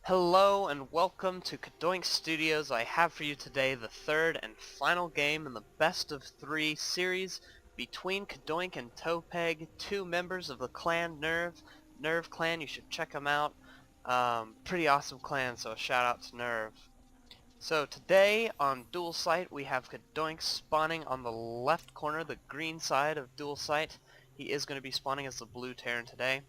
Hello and welcome to CadoinkStudios. I have for you today the third and final game in the best of three series between Cadoink and Topeg, two members of the clan NerVe. NerVe clan, you should check them out. Pretty awesome clan, so a shout out to NerVe. So today on Dual Sight we have Cadoink spawning on the left corner, the green side of Dual Sight. He is going to be spawning as the blue Terran today,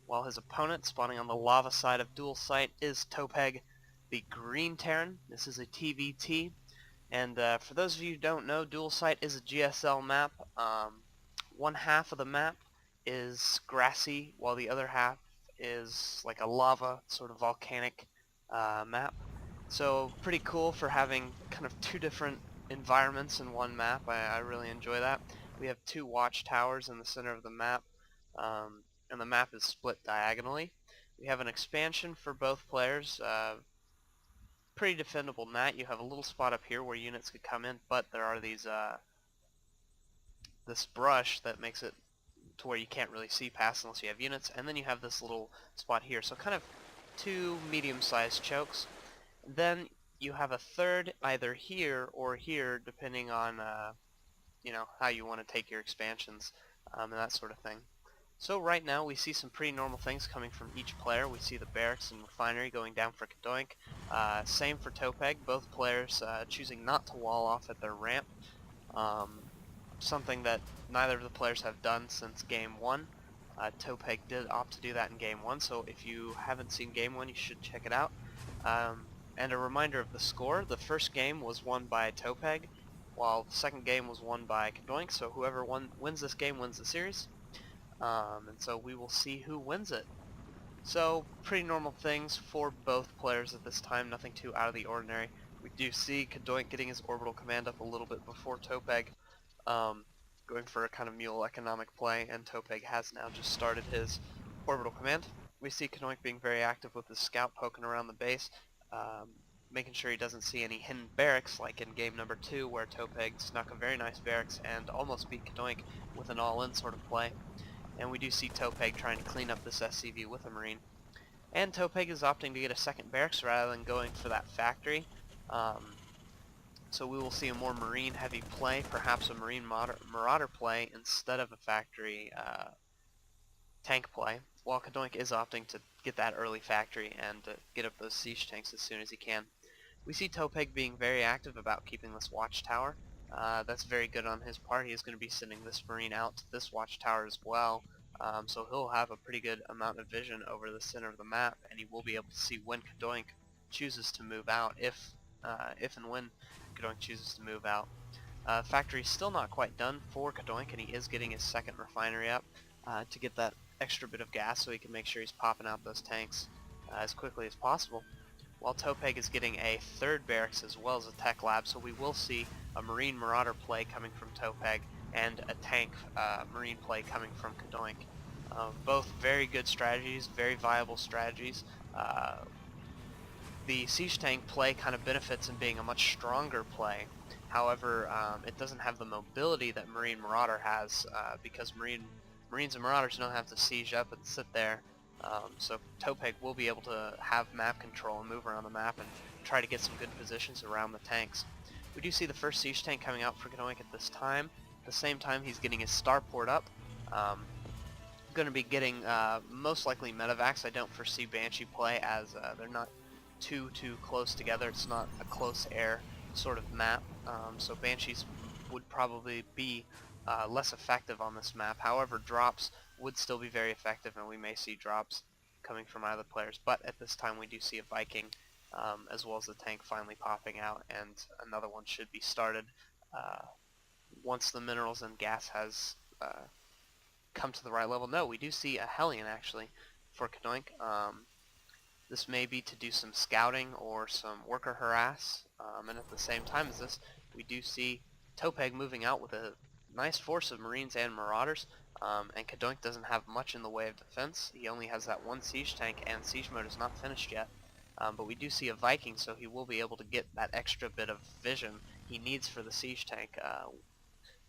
while his opponent spawning on the lava side of Dual Sight is Topeg, the green Terran. This is a TvT, and for those of you who don't know, Dual Sight is a GSL map. One half of the map is grassy, while the other half is like a lava, sort of volcanic map. So pretty cool for having kind of two different environments in one map. I really enjoy that. We have two watchtowers in the center of the map, and the map is split diagonally. We have an expansion for both players. Pretty defendable mat. You have a little spot up here where units could come in, but there are these this brush that makes it to where you can't really see past unless you have units, and then you have this little spot here. So kind of two medium-sized chokes. Then you have a third either here or here, depending on how you want to take your expansions and that sort of thing. So right now we see some pretty normal things coming from each player. We see the barracks and refinery going down for Cadoink. Same for Topeg, both players choosing not to wall off at their ramp. Something that neither of the players have done since Game 1. Topeg did opt to do that in Game 1, so if you haven't seen Game 1 you should check it out. And a reminder of the score: the first game was won by Topeg, while the second game was won by Cadoink, so whoever wins this game wins the series. And so we will see who wins it. So pretty normal things for both players at this time, nothing too out of the ordinary. We do see Cadoink getting his orbital command up a little bit before Topeg, going for a kind of mule economic play, and Topeg has now just started his orbital command. We see Cadoink being very active with his scout poking around the base, making sure he doesn't see any hidden barracks like in game number 2, where Topeg snuck a very nice barracks and almost beat Cadoink with an all-in sort of play. And we do see Topeg trying to clean up this SCV with a marine. And Topeg is opting to get a second barracks rather than going for that factory. So we will see a more marine heavy play, perhaps a marine marauder play instead of a factory tank play, while Cadoink is opting to get that early factory and get up those siege tanks as soon as he can. We see Topeg being very active about keeping this watchtower. That's very good on his part. He is going to be sending this marine out to this watchtower as well, so he'll have a pretty good amount of vision over the center of the map, and he will be able to see when Cadoink chooses to move out, if and when Cadoink chooses to move out. Factory's still not quite done for Cadoink, and he is getting his second refinery up to get that extra bit of gas so he can make sure he's popping out those tanks as quickly as possible. While Topeg is getting a third barracks as well as a tech lab, so we will see a marine marauder play coming from Topeg and a tank marine play coming from Cadoink. Both very good strategies, very viable strategies. The siege tank play kind of benefits in being a much stronger play. However, it doesn't have the mobility that Marine Marauder has, because Marines and Marauders don't have to siege up and sit there. So Topeg will be able to have map control and move around the map and try to get some good positions around the tanks. We do see the first siege tank coming out for Cadoink at this time. At the same time, he's getting his starport up. Going to be getting most likely medevacs. I don't foresee Banshee play, as they're not too close together. It's not a close air sort of map, so Banshees would probably be less effective on this map. However, drops would still be very effective, and we may see drops coming from either players. But at this time we do see a Viking, as well as the tank finally popping out, and another one should be started once the minerals and gas has come to the right level. No, we do see a Hellion actually for Cadoink. This may be to do some scouting or some worker harass, and at the same time as this, we do see Topeg moving out with a nice force of Marines and Marauders, and Cadoink doesn't have much in the way of defense. He only has that one siege tank, and siege mode is not finished yet. But we do see a Viking, so he will be able to get that extra bit of vision he needs for the siege tank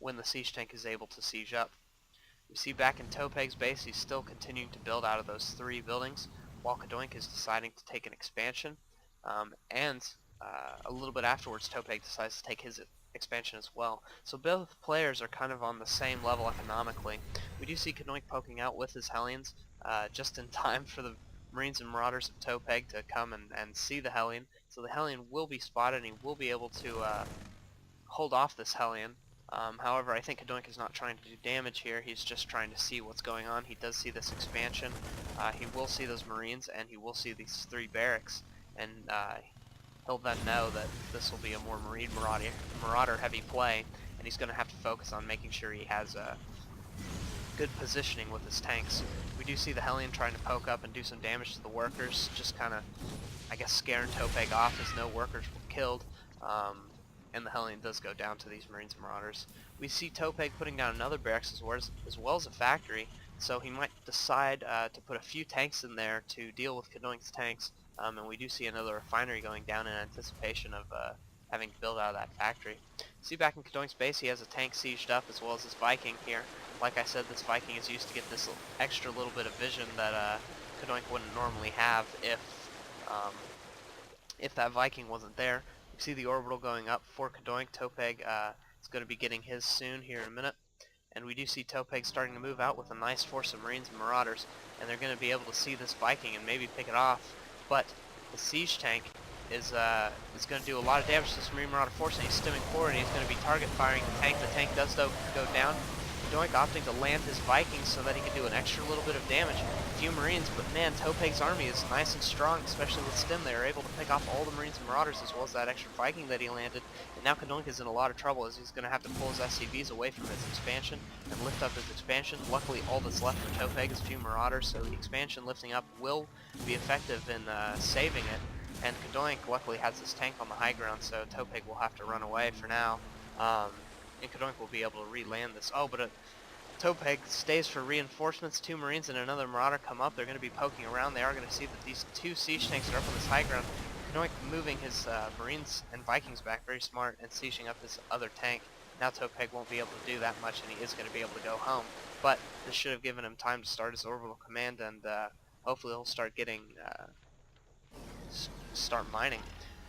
when the siege tank is able to siege up. We see back in Topeg's base, he's still continuing to build out of those 3 buildings. while Cadoink is deciding to take an expansion, and a little bit afterwards Topeg decides to take his expansion as well. So both players are kind of on the same level economically. We do see Cadoink poking out with his Hellions just in time for the Marines and Marauders of Topeg to come and see the Hellion. So the Hellion will be spotted and he will be able to hold off this Hellion. However, I think Cadoink is not trying to do damage here. He's just trying to see what's going on. He does see this expansion. He will see those Marines, and he will see these 3 barracks. And he'll then know that this will be a more Marauder heavy play, and he's going to have to focus on making sure he has good positioning with his tanks. We do see the Hellion trying to poke up and do some damage to the workers, just kind of, I guess, scaring Topeg off as no workers were killed. And the Hellion does go down to these Marines and Marauders. We see Topeg putting down another barracks as well as a factory, so he might decide to put a few tanks in there to deal with Cadoink's tanks, and we do see another refinery going down in anticipation of having to build out of that factory. See back in Cadoink's base, he has a tank sieged up as well as his Viking here. Like I said, this Viking is used to get this extra little bit of vision that Cadoink wouldn't normally have if that Viking wasn't there. We see the orbital going up for Cadoink. Topeg is going to be getting his soon here in a minute. And we do see Topeg starting to move out with a nice force of Marines and Marauders. And they're going to be able to see this Viking and maybe pick it off. But the siege tank is going to do a lot of damage to this Marine Marauder force, and he's stimming forward, and he's going to be target firing the tank. The tank does go down. Cadoink opting to land his Vikings so that he can do an extra little bit of damage. A few Marines, but man, Topeg's army is nice and strong, especially with stim. They are able to pick off all the Marines and Marauders as well as that extra Viking that he landed. And now Cadoink is in a lot of trouble as he's going to have to pull his SCVs away from his expansion and lift up his expansion. Luckily, all that's left for Topeg is a few Marauders, so the expansion lifting up will be effective in saving it. And Cadoink luckily has his tank on the high ground, so Topeg will have to run away for now. And Cadoink will be able to re-land this. Oh, but Topeg stays for reinforcements. 2 Marines and another Marauder come up. They're going to be poking around. They are going to see that these 2 siege tanks are up on this high ground. Cadoink moving his Marines and Vikings back, very smart, and sieging up his other tank. Now Topeg won't be able to do that much, and he is going to be able to go home. But this should have given him time to start his orbital command, and hopefully he'll start getting start mining.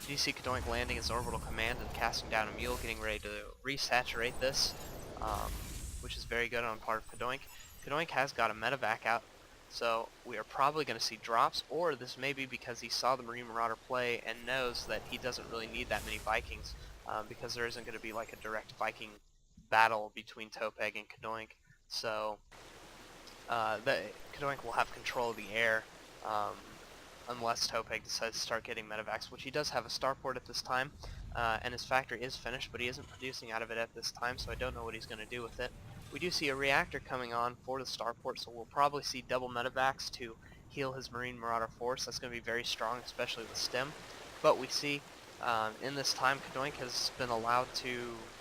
You see Cadoink landing his orbital command and casting down a mule, getting ready to resaturate this, which is very good on part of Cadoink. Cadoink has got a medevac out, so we are probably going to see drops, or this may be because he saw the Marine Marauder play and knows that he doesn't really need that many Vikings, because there isn't going to be like a direct Viking battle between Topeg and Cadoink. So Cadoink will have control of the air, unless Topeg decides to start getting medevacs, which he does have a starport at this time, and his factory is finished, but he isn't producing out of it at this time, so I don't know what he's going to do with it. We do see a reactor coming on for the starport, so we'll probably see double medevacs to heal his Marine Marauder force. That's going to be very strong, especially with stim. But we see in this time Cadoink has been allowed to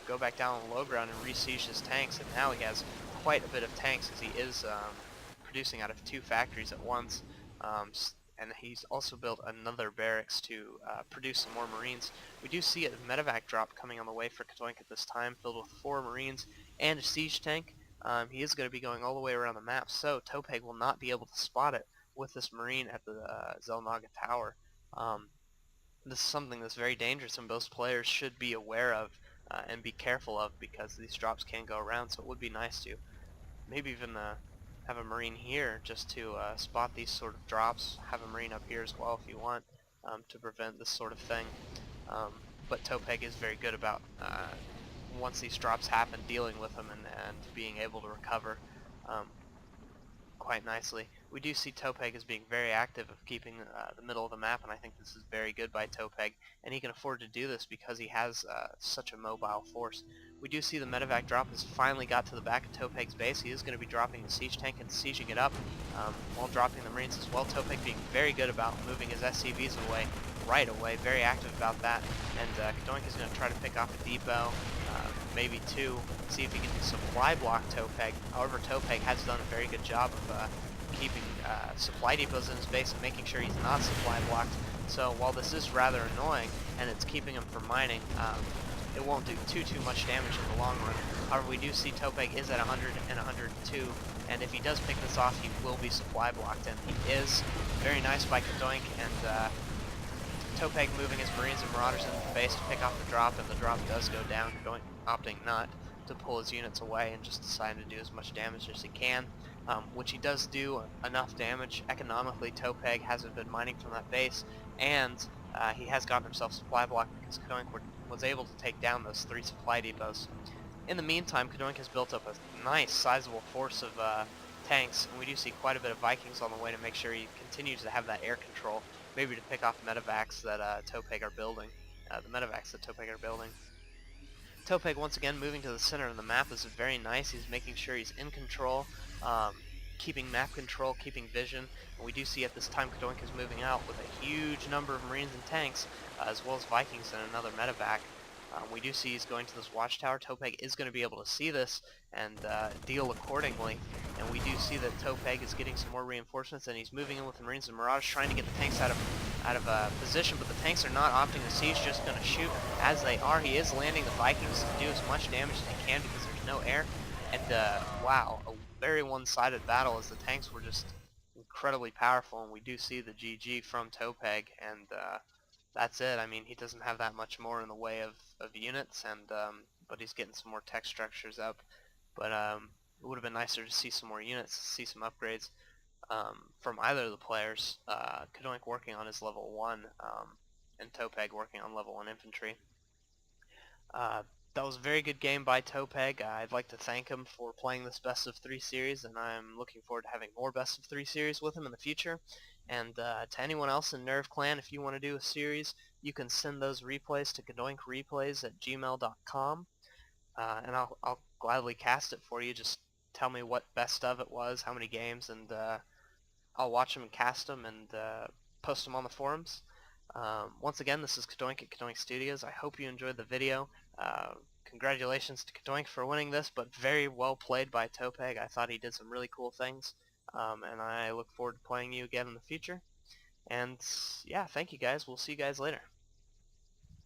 go back down on the low ground and re-siege his tanks, and now he has quite a bit of tanks as he is producing out of 2 factories at once. And he's also built another barracks to produce some more Marines. We do see a medevac drop coming on the way for Cadoink at this time, filled with 4 Marines and a siege tank. He is going to be going all the way around the map, so Topeg will not be able to spot it with this Marine at the Zelnaga Tower. This is something that's very dangerous and most players should be aware of and be careful of, because these drops can go around, so it would be nice to maybe even have a Marine here just to spot these sort of drops. Have a Marine up here as well if you want, to prevent this sort of thing. But Topeg is very good about, once these drops happen, dealing with them and being able to recover quite nicely. We do see Topeg as being very active of keeping the middle of the map, and I think this is very good by Topeg, and he can afford to do this because he has such a mobile force. We do see the medevac drop has finally got to the back of Topeg's base. He is going to be dropping the siege tank and sieging it up while dropping the Marines as well. Topeg being very good about moving his SCVs away right away, very active about that, and Cadoink is going to try to pick off a depot, maybe 2, see if he can supply block Topeg. However, Topeg has done a very good job of keeping supply depots in his base and making sure he's not supply blocked. So while this is rather annoying and it's keeping him from mining, it won't do too much damage in the long run. However, we do see Topeg is at 100 and 102, and if he does pick this off, he will be supply blocked, and he is. Very nice by Cadoink, and Topeg moving his Marines and Marauders into the base to pick off the drop, and the drop does go down, Cadoink opting not to pull his units away and just deciding to do as much damage as he can, which he does do enough damage. Economically, Topeg hasn't been mining from that base, and he has gotten himself supply blocked because Cadoink was able to take down those 3 supply depots. In the meantime, Cadoink has built up a nice sizable force of tanks, and we do see quite a bit of Vikings on the way to make sure he continues to have that air control, maybe to pick off medevacs that Topeg are building. Topeg once again moving to the center of the map is very nice. He's making sure he's in control, keeping map control, keeping vision. And we do see at this time Cadoink is moving out with a huge number of Marines and tanks, as well as Vikings and another medevac. We do see he's going to this watchtower. Topeg is going to be able to see this and deal accordingly. And we do see that Topeg is getting some more reinforcements, and he's moving in with the Marines and Marauders, trying to get the tanks out of position. But the tanks are not opting to siege, just going to shoot as they are. He is landing the Vikings to do as much damage as he can because there's no air. And wow, a very one-sided battle as the tanks were just incredibly powerful. And we do see the GG from Topeg, and that's it. I mean, he doesn't have that much more in the way of units, and but he's getting some more tech structures up. But it would have been nicer to see some more units, see some upgrades from either of the players. Cadoink working on his level 1, and Topeg working on level 1 infantry. That was a very good game by Topeg. I'd like to thank him for playing this best of 3 series, and I'm looking forward to having more best of 3 series with him in the future. And to anyone else in NerVe Clan, if you want to do a series, you can send those replays to cadoinkreplays@gmail.com, and I'll gladly cast it for you. Just tell me what best of it was, how many games, and I'll watch them and cast them and post them on the forums. Once again, this is Cadoink at CadoinkStudios. I hope you enjoyed the video. Congratulations to Cadoink for winning this, but very well played by Topeg. I thought he did some really cool things, and I look forward to playing you again in the future. And yeah, thank you guys. We'll see you guys later.